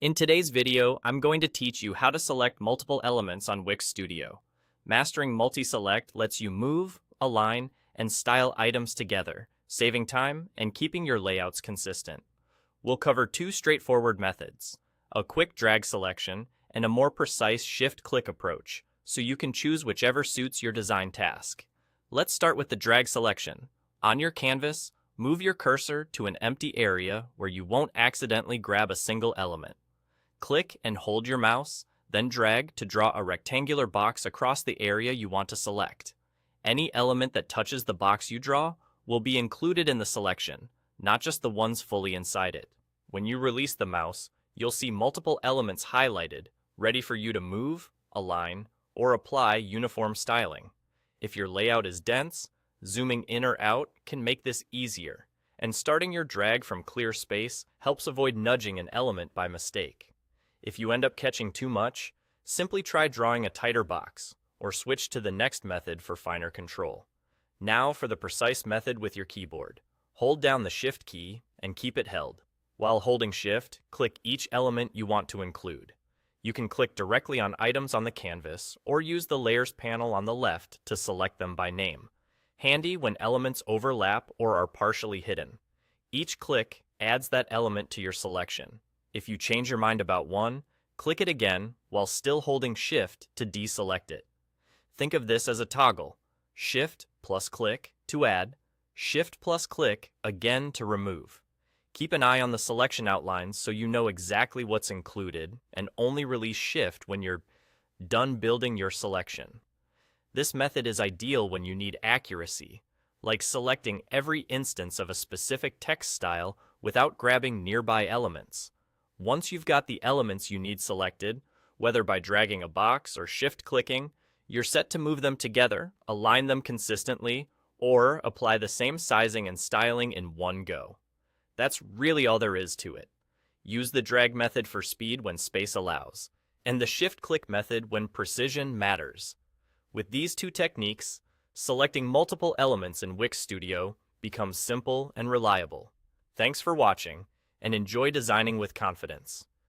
In today's video, I'm going to teach you how to select multiple elements on Wix Studio. Mastering multi-select lets you move, align, and style items together, saving time and keeping your layouts consistent. We'll cover two straightforward methods, a quick drag selection and a more precise shift-click approach, so you can choose whichever suits your design task. Let's start with the drag selection. On your canvas, move your cursor to an empty area where you won't accidentally grab a single element. Click and hold your mouse, then drag to draw a rectangular box across the area you want to select. Any element that touches the box you draw will be included in the selection, not just the ones fully inside it. When you release the mouse, you'll see multiple elements highlighted, ready for you to move, align, or apply uniform styling. If your layout is dense, zooming in or out can make this easier, and starting your drag from clear space helps avoid nudging an element by mistake. If you end up catching too much, simply try drawing a tighter box, or switch to the next method for finer control. Now for the precise method with your keyboard. Hold down the Shift key and keep it held. While holding Shift, click each element you want to include. You can click directly on items on the canvas, or use the Layers panel on the left to select them by name. Handy when elements overlap or are partially hidden. Each click adds that element to your selection. If you change your mind about one, click it again while still holding Shift to deselect it. Think of this as a toggle. Shift plus click to add, Shift plus click again to remove. Keep an eye on the selection outlines so you know exactly what's included, and only release Shift when you're done building your selection. This method is ideal when you need accuracy, like selecting every instance of a specific text style without grabbing nearby elements. Once you've got the elements you need selected, whether by dragging a box or shift-clicking, you're set to move them together, align them consistently, or apply the same sizing and styling in one go. That's really all there is to it. Use the drag method for speed when space allows, and the shift-click method when precision matters. With these two techniques, selecting multiple elements in Wix Studio becomes simple and reliable. Thanks for watching, and enjoy designing with confidence.